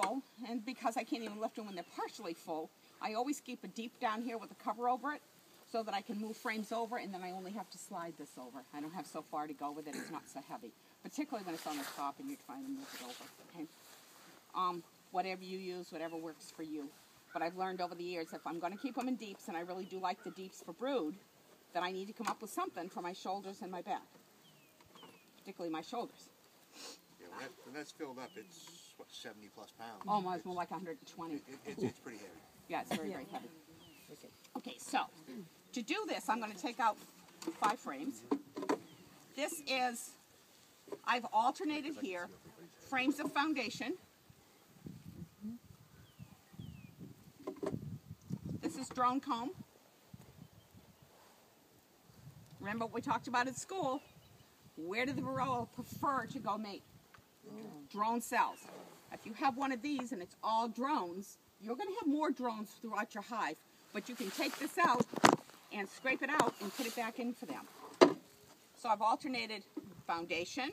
full, and because I can't even lift them when they're partially full, I always keep a deep down here with a cover over it so that I can move frames over, and then I only have to slide this over. I don't have so far to go with it. It's not so heavy, particularly when it's on the top and you're trying to move it over. Okay? Whatever you use, whatever works for you. But I've learned over the years, if I'm going to keep them in deeps, and I really do like the deeps for brood, that I need to come up with something for my shoulders and my back, particularly my shoulders. Yeah, when that's filled up, it's, what, 70 plus pounds? Almost more like 120. It's pretty heavy. Yeah, it's very, very heavy. Okay, so to do this, I'm going to take out 5 frames. This is, I've alternated here, frames of foundation. This is drone comb. Remember what we talked about at school? Where do the varroa prefer to go mate? Drone cells. If you have one of these and it's all drones, you're going to have more drones throughout your hive, but you can take this out and scrape it out and put it back in for them. So I've alternated foundation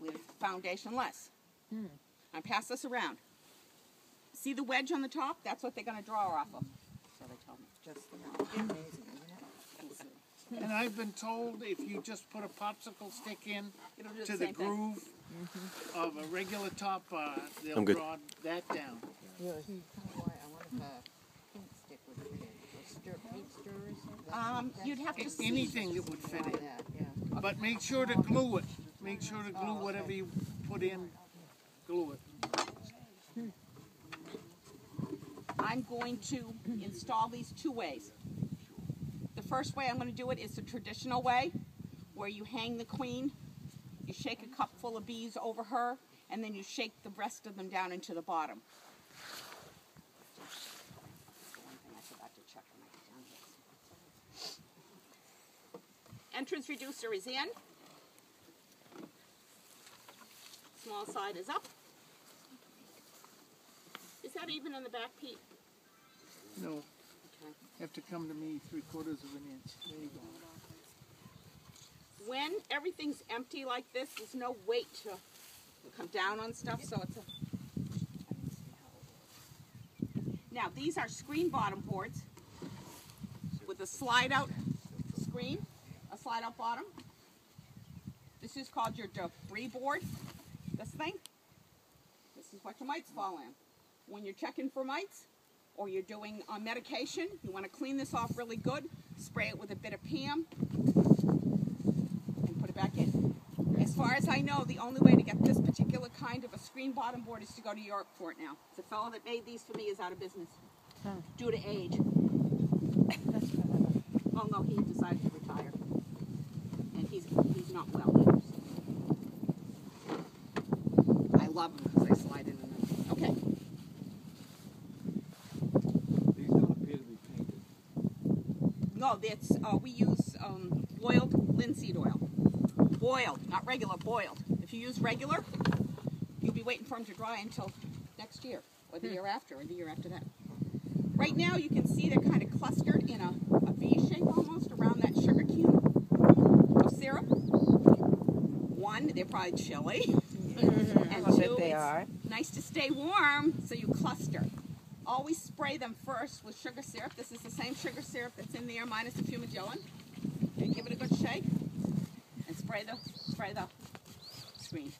with foundationless. I pass this around. See the wedge on the top? That's what they're going to draw off of. So they tell me. Just amazing, isn't it? And I've been told if you just put a popsicle stick in to the groove of a regular top, they'll draw that down. Really? I wonder if a pink stick would fit in. Or paint stirrers? You'd have to see. Anything that would fit in. But make sure to glue it. Make sure to glue whatever you put in, glue it. I'm going to install these 2 ways. The first way I'm going to do it is the traditional way, where you hang the queen, you shake a cup full of bees over her, and then you shake the rest of them down into the bottom. One thing I forgot to check when I get down here. Entrance reducer is in. Small side is up. Is that even in the back, Pete? No. Okay. You have to come to me 3/4 of an inch. There you go. When everything's empty like this, there's no weight to come down on stuff, so it's a... Now, these are screen bottom boards with a slide-out screen, a slide-out bottom. This is called your debris board, this thing. This is what your mites fall in. When you're checking for mites or you're doing medication, you want to clean this off really good, spray it with a bit of PM, and put it back in. As far as I know, the only way to get this particular kind of a screen bottom board is to go to Europe for it now. The fellow that made these for me is out of business due to age. Oh no, he decided to retire. And he's not well either. So. I love them because I slide in them. Okay. No, that's, we use boiled linseed oil. Boiled, not regular, boiled. If you use regular, you'll be waiting for them to dry until next year, or the year after, or the year after that. Right now, you can see they're kind of clustered in a V shape almost around that sugar cube of syrup. One, they're probably chilly. And 2, they are. Nice to stay warm, so you cluster. Always spray them first with sugar syrup. This is the same sugar syrup that's in there minus the fumagillin. And give it a good shake and spray the screen.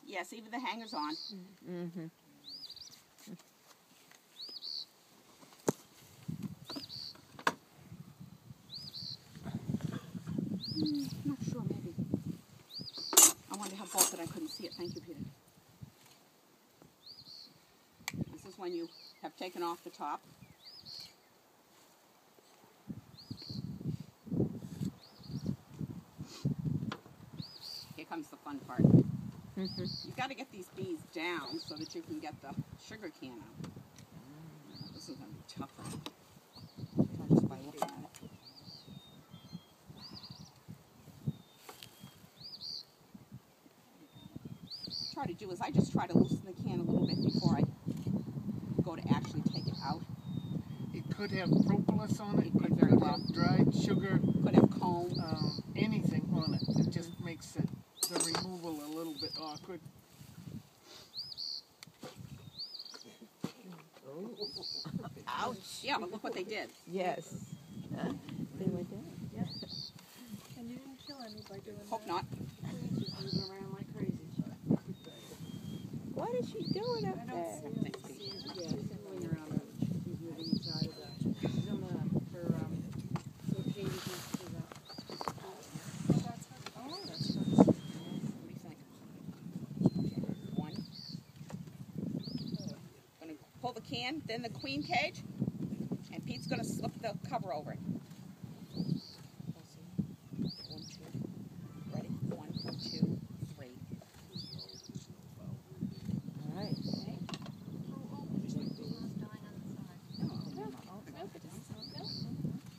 Yes, even the hanger's on. Not sure, maybe. I wanted to have both, but I couldn't see it. Thank you, Peter. This is when you have taken off the top. Here comes the fun part. You've got to get these bees down so that you can get the sugar can out. This is going to be tougher. Just by looking at it. Try to do is I just try to loosen the can a little bit before I go to actually take it could have propolis on it. It could It very could well. have dried sugar, Could have comb. anything on it. It just makes the removal a little bit awkward. Ouch. Yeah, but look what they did. Yes. They were dead. And you didn't kill any by doing Hope that. not. Weeds just moving around like crazy. What is she doing up I don't there? see them. Yeah, she's moving around. She's moving inside of that. She's on her cage next to that. Oh, that's nice. What do you think? Okay, one. Gonna pull the can, then the queen cage, and Pete's gonna slip the cover over it. 1, 2. Ready? 1, 2, 3. All right.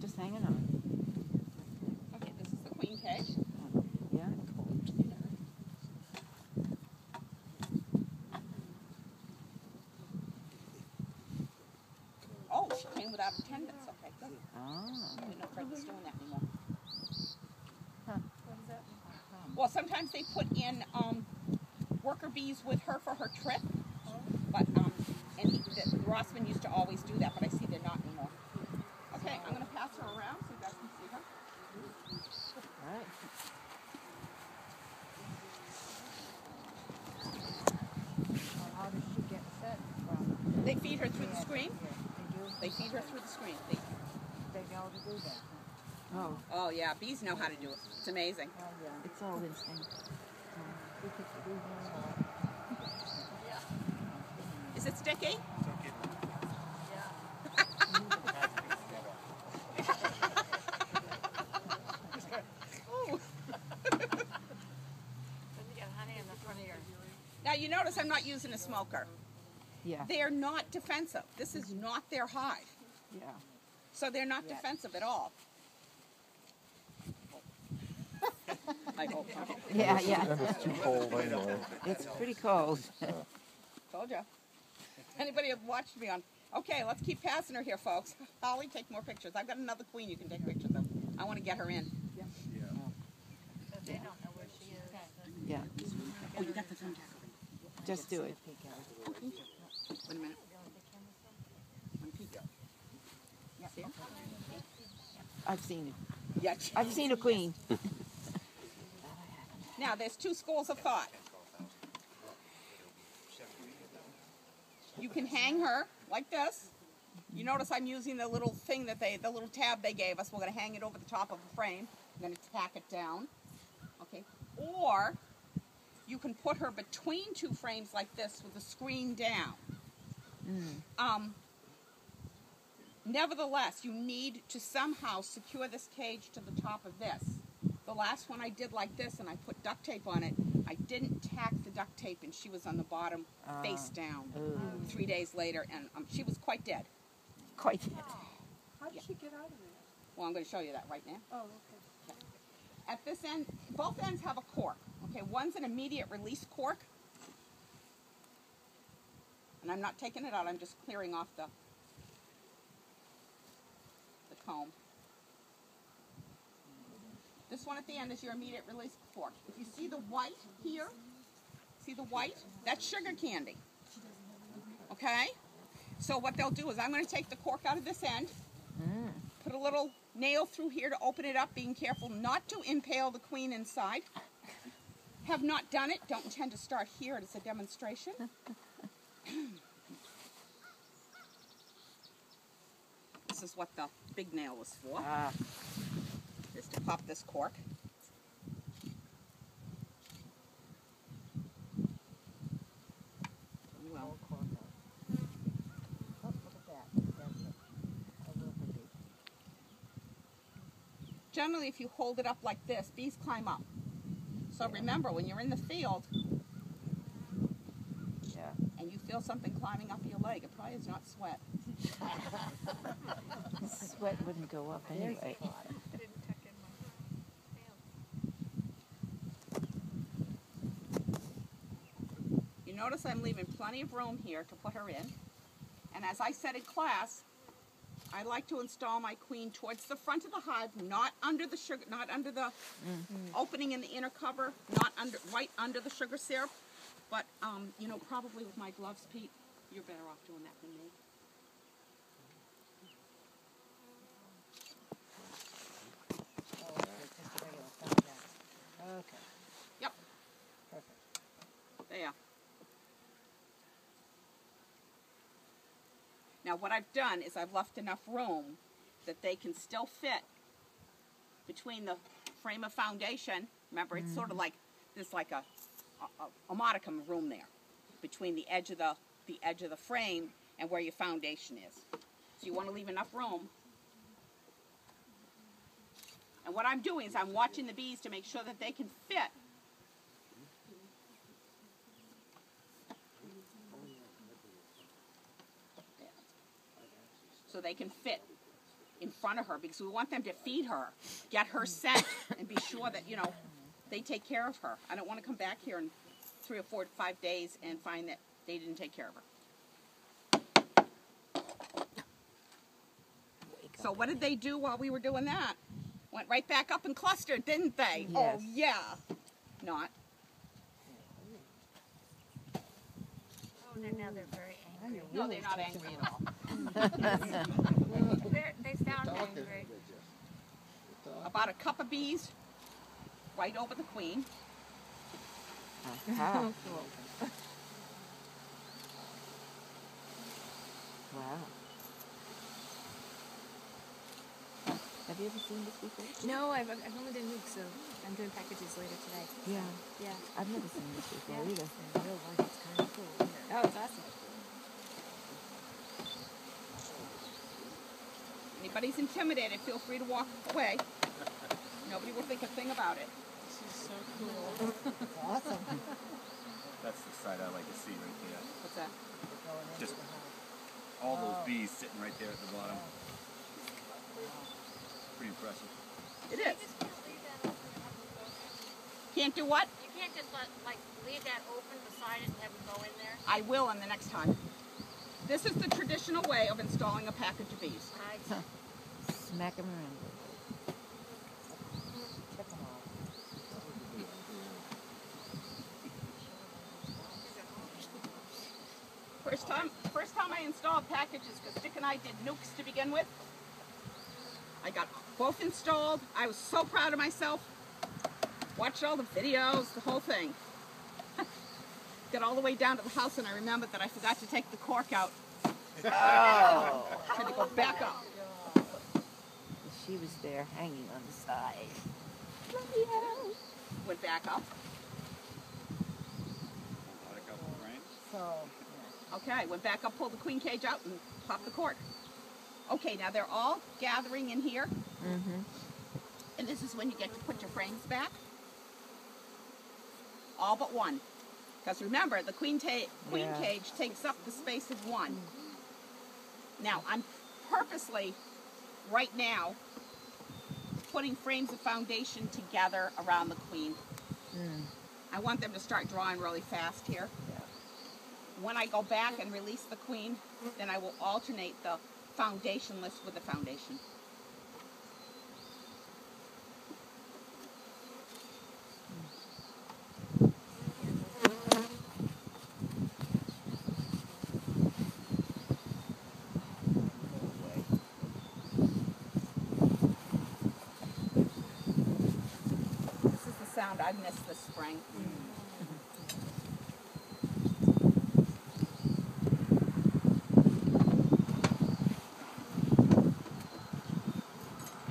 Just hanging on. Okay, this is the queen cage. Yeah. Oh, she came without attendants. Okay, good. Ah. I didn't know Fred was doing that anymore. What is that? Well, sometimes they put in worker bees with her for her trip, but Rossman used to always do that, but I see they're not anymore. Okay, I'm going to pass her around so you guys can see her. All right. How does she get set from? They feed her through the screen. They do? They feed her through the screen. They know to do that. Oh, Oh yeah, bees know how to do it. It's amazing. Oh, yeah. it's all instinct. We could do that. Is it sticky? Ooh. Then you get honey in the front of your... Now you notice I'm not using a smoker. Yeah. They're not defensive. This is not their hive. Yeah. So they're not Yeah. defensive at all. I hope. Yeah, yeah. And it's too cold anyway. It's pretty cold. Told ya. Anybody have watched me on... Okay, let's keep passing her here, folks. Holly, take more pictures. I've got another queen you can take pictures of. I want to get her in. But they don't know where she is. Yeah. Oh, you got the thumbtack. Just do it. Wait a minute. One peek. Yeah. See her? I've seen it. Yeah. I've seen a queen. Now, there's two schools of thought. You can hang her like this. You notice I'm using the little thing that the little tab they gave us. We're going to hang it over the top of the frame. I'm going to tack it down. Okay. Or you can put her between two frames like this with the screen down. Nevertheless, you need to somehow secure this cage to the top of this. The last one I did like this, and I put duct tape on it. I didn't tack the duct tape, and she was on the bottom, face down. 3 days later, and she was quite dead. Quite. How did she get out of there? Well, I'm going to show you that right now. Oh, okay. At this end, both ends have a cork. Okay, one's an immediate release cork. And I'm not taking it out, I'm just clearing off the comb. This one at the end is your immediate release cork. If you see the white here, see the white? That's sugar candy. Okay? So what they'll do is I'm going to take the cork out of this end, put a little nail through here to open it up, being careful not to impale the queen inside. Have not done it, don't intend to start here, it's a demonstration. This is what the big nail was for. Is to pop this cork. Well, Oh, look at that. That's a honeybee. generally, if you hold it up like this, bees climb up. So remember, when you're in the field and you feel something climbing up your leg, it probably is not sweat. Sweat wouldn't go up anyway. I didn't tuck in my pants. You notice I'm leaving plenty of room here to put her in. And as I said in class, I like to install my queen towards the front of the hive, not under the sugar, not under the opening in the inner cover, not under, right under the sugar syrup. But you know, probably with my gloves, Pete, you're better off doing that than me. Oh, okay, just a regular thumbtack. Okay. Yep. Perfect. There. Now what I've done is I've left enough room that they can still fit between the frame of foundation. Remember, it's sort of like there's like a modicum of room there between the edge of the frame and where your foundation is. So you want to leave enough room. And what I'm doing is I'm watching the bees to make sure that they can fit. So they can fit in front of her, because we want them to feed her, get her scent, and be sure that, you know, they take care of her. I don't want to come back here in 3 or 4 to 5 days and find that they didn't take care of her. So what did they do while we were doing that? Went right back up and clustered, didn't they? Yes. Oh, yeah. Not. Oh, now they're very angry. No, they're not angry at all. They sound angry. About a cup of bees right over the queen. Wow. Have you ever seen this before? No, I've only done Knox, so I'm doing packages later today. Yeah. Yeah. I've never seen this before either. In real life, it's kind of cool. Oh, it's awesome. Anybody's intimidated, feel free to walk away. Nobody will think a thing about it. This is so cool. Awesome. That's the sight I like to see right there. What's that? Just all those bees sitting right there at the bottom. Pretty impressive. It is. Can't do what? You can't just leave that open beside it and have them go in there. I will in the next time. This is the traditional way of installing a package of bees. Smack them around. Check them off. First time I installed packages, because Dick and I did Knox to begin with. I got both installed. I was so proud of myself. Watched all the videos, the whole thing. Got all the way down to the house, and I remembered that I forgot to take the cork out. Oh! Had to go back up. She was there hanging on the side. Went back up. So, Okay, went back up, pulled the queen cage out, and popped the cork. Okay, now they're all gathering in here. Mm-hmm. And this is when you get to put your frames back. All but one. Because remember, the queen cage takes up the space of one. Now, I'm purposely, right now, putting frames of foundation together around the queen. I want them to start drawing really fast here. When I go back and release the queen, then I will alternate the foundationless with the foundation. This is the sound I've missed this spring.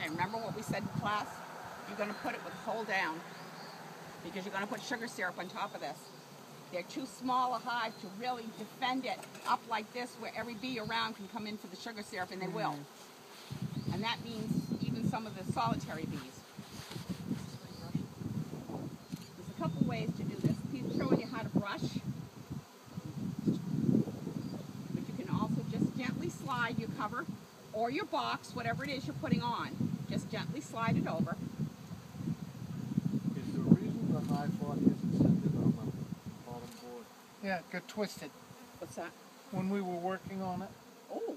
Remember what we said in class? You're going to put it with hull down because you're going to put sugar syrup on top of this. They're too small a hive to really defend it up like this where every bee around can come in for the sugar syrup, and they will. And that means even some of the solitary bees. There's a couple ways to do this. He's showing you how to brush. But you can also just gently slide your cover or your box, whatever it is you're putting on. Just gently slide it over. Is the reason the high fought isn't centered on the bottom board? Yeah, it got twisted What's that? when we were working on it. Oh.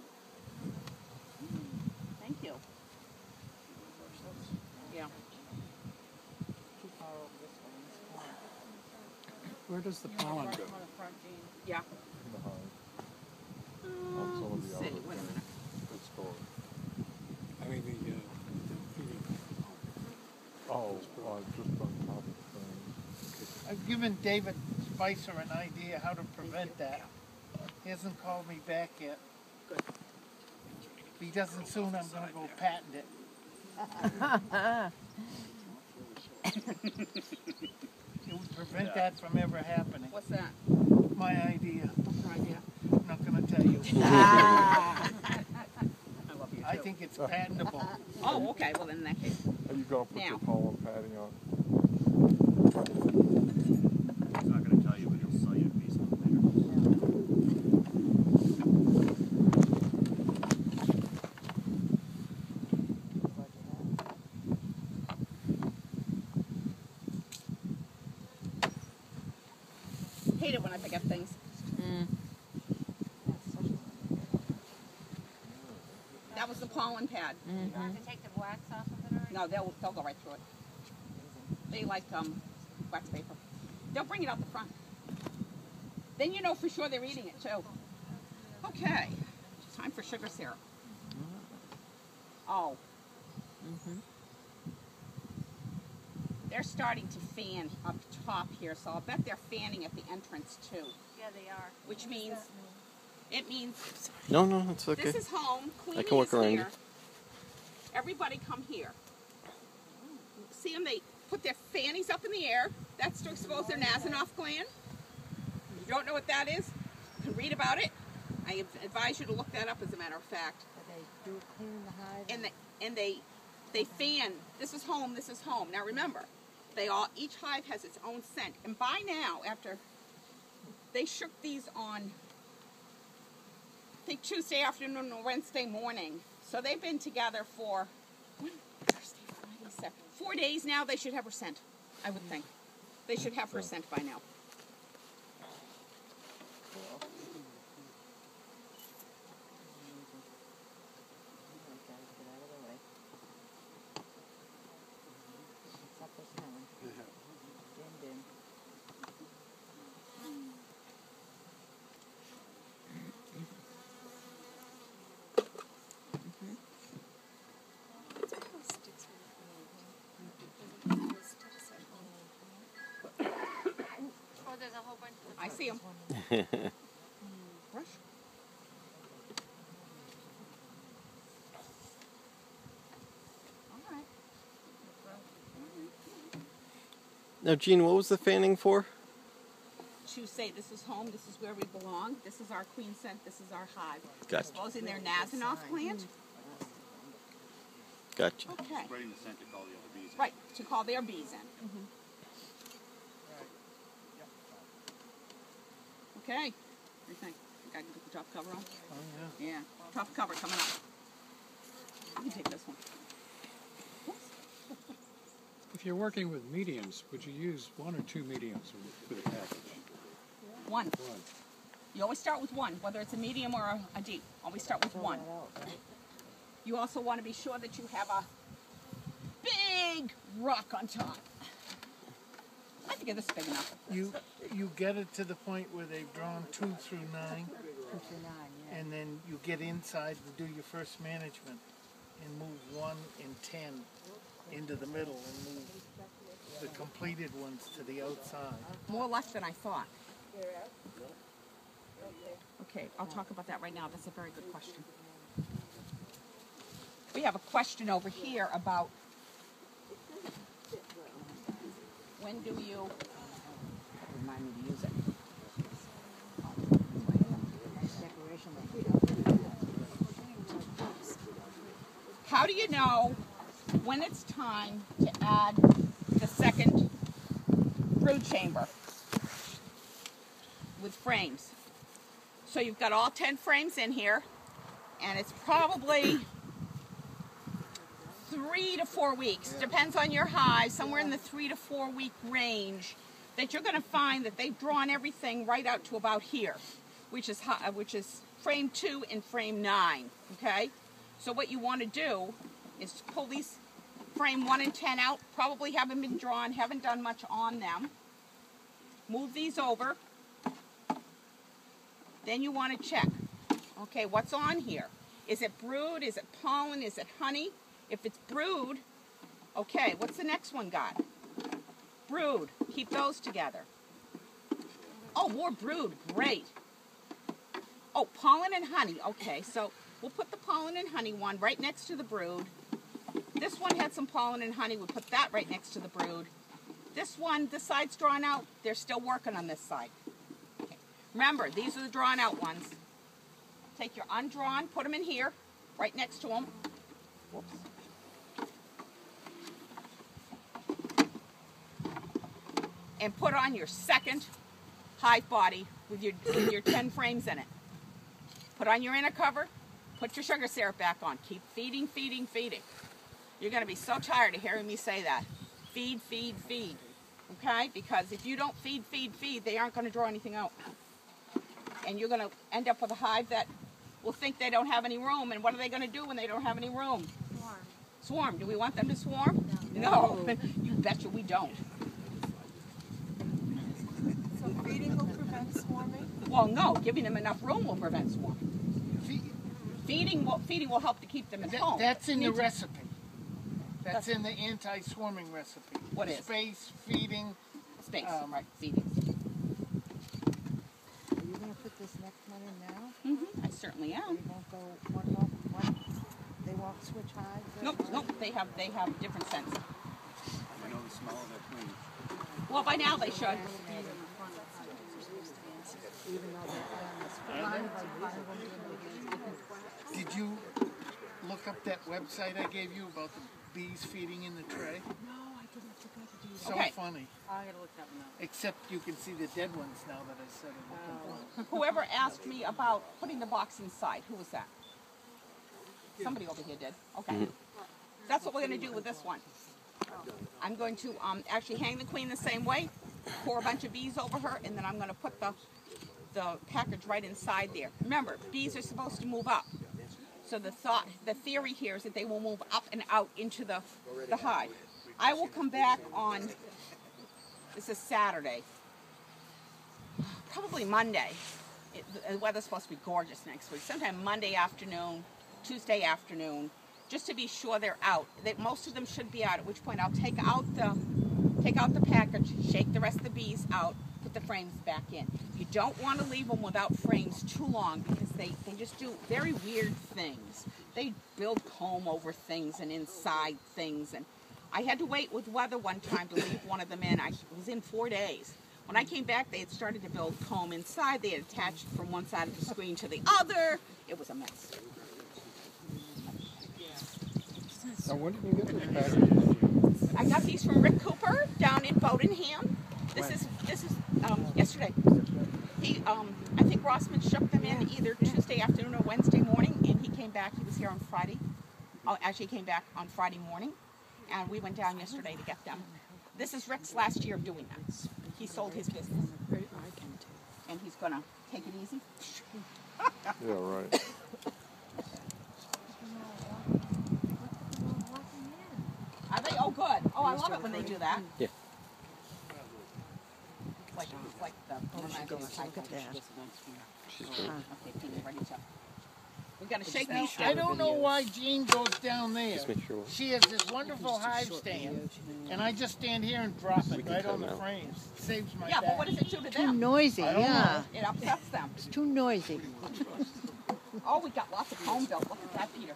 Where does the pollen go? Yeah. In the hive. On some of Let's the see, other wait a minute. good story. I mean, the feeding. Oh, just on top of the thing. I've given David Spicer an idea how to prevent that. He hasn't called me back yet. Good. If he doesn't soon, I'm going to go patent it. It would prevent that from ever happening. What's that? My idea. What's your idea? I'm not going to tell you. I love you too. I think it's patentable. Oh, okay. Well, then in that case. Are you going to put Now. your pollen padding on? He's not going to tell you, but he'll sell you a piece of it later. Hate it when I forget things. That was the pollen pad. You have to take the wax off of it already? No, they'll go right through it. They like wax paper. They'll bring it out the front. Then you know for sure they're eating it too. Okay, time for sugar syrup. Oh. They're starting to fan up top here, so I'll bet they're fanning at the entrance too. Yeah, they are. Which means, it means No, it's okay. this is home, Queenie I can work is around here. you. Everybody come here. See them, they put their fannies up in the air. That's to expose their Nasinoff gland. If you don't know what that is, you can read about it. I advise you to look that up as a matter of fact. They do clean the hive. And they fan. This is home, this is home. Now remember, each hive has its own scent. And by now, after they shook these on, I think Tuesday afternoon or Wednesday morning. So they've been together for Thursday, Friday, Saturday, 4 days now. They should have her scent, I would think. They should have her scent by now. Oh, there's a whole bunch of I see them. Brush. All right. Now, Jean, what was the fanning for? To say this is home, this is where we belong, this is our queen scent, this is our hive. Gotcha. Exposing their Nasinoff gland. Gotcha. Okay. Spreading the scent to call the other bees in. Right, to call their bees in. Okay. What do you think? Think I can put the top cover on? Oh, yeah. Yeah. Top cover coming up. You can take this one. If you're working with mediums, would you use 1 or 2 mediums with a package? One. 1. You always start with one, whether it's a medium or a deep. Always start with one. You also want to be sure that you have a big rock on top. I think this is big enough. You get it to the point where they've drawn 2 through 9. 2 through 9, yeah. And then you get inside to do your first management and move 1 and 10 into the middle and move the completed ones to the outside. More left than I thought. Okay, I'll talk about that right now. That's a very good question. We have a question over here about when do you remind me to use it? How do you know when it's time to add the second brood chamber with frames? So you've got all 10 frames in here, and it's probably 3 to 4 weeks, depends on your hive, somewhere in the 3 to 4 week range, that you're going to find that they've drawn everything right out to about here, which is frame 2 and frame 9, okay? So what you want to do is pull these frame 1 and 10 out, probably haven't been drawn, haven't done much on them. move these over. Then you want to check, okay, what's on here? Is it brood? Is it pollen? Is it honey? If it's brood, okay, what's the next one got? Brood. Keep those together. Oh, more brood. Great. Oh, pollen and honey. Okay, so we'll put the pollen and honey one right next to the brood. This one had some pollen and honey. We'll put that right next to the brood. This one, the side's drawn out. They're still working on this side. Okay. Remember, these are the drawn out ones. Take your undrawn, put them in here, right next to them. Whoops. And put on your second hive body with your 10 frames in it. Put on your inner cover, put your sugar syrup back on. Keep feeding, feeding, feeding. You're going to be so tired of hearing me say that. Feed, feed, feed. Okay? Because if you don't feed, feed, feed, they aren't going to draw anything out. And you're going to end up with a hive that will think they don't have any room. And what are they going to do when they don't have any room? Swarm. Swarm. Do we want them to swarm? No. You betcha we don't. So feeding will prevent swarming? Well, no. Giving them enough room will prevent swarming. Feeding will help to keep them at home. That's in the recipe. That's in the anti-swarming recipe. What is? Space, feeding. Space, right, feeding. Are you going to put this next one in now? I certainly am. You won't go they won't switch hives? Nope, they have different scents. I know the smell of their queen. Well, by now they should. Did you look up that website I gave you about the bees feeding in the tray? No, I didn't forget to do that. So Okay. funny. I gotta look that one up. Except you can see the dead ones now that I said it. Whoever asked me about putting the box inside, who was that? Somebody over here did. Okay. That's what we're going to do with this one. I'm going to actually hang the queen the same way, pour a bunch of bees over her, and then I'm going to put the package right inside there. Remember, bees are supposed to move up. So the theory here is that they will move up and out into the hive. I will come back on, this is Saturday, probably Monday. The weather's supposed to be gorgeous next week. Sometime Monday afternoon, Tuesday afternoon, just to be sure they're out. Most of them should be out, at which point I'll take out the package, shake the rest of the bees out, put the frames back in. You don't want to leave them without frames too long because they just do very weird things. They build comb over things and inside things. And I had to wait with weather one time to leave one of them in. I was in 4 days. When I came back, they had started to build comb inside. They had attached from one side of the screen to the other. It was a mess. Now, when did you get this package? I got these from Rick Cooper down in Bowdenham. This is yesterday. He, I think Rossman shook them in either Tuesday afternoon or Wednesday morning, and he came back. He was here on Friday. Oh, actually, he came back on Friday morning, and we went down yesterday to get them. This is Rick's last year doing that. He sold his business, and he's gonna take it easy. Yeah, right. Are they? Oh, good. Oh, I love it when they do that. Yeah. Like the romantic type. She's good. Okay, Tina, ready to. We gotta shake Now, these I down. don't know why Jean goes down there. Just make sure. She has this wonderful hive stand, and I just stand here and drop it right on the frames. Saves my Yeah, back. but what does it do to Too them? noisy, I don't yeah. It upsets them. It's too noisy. Oh, we got lots of comb built. Look at that, Peter.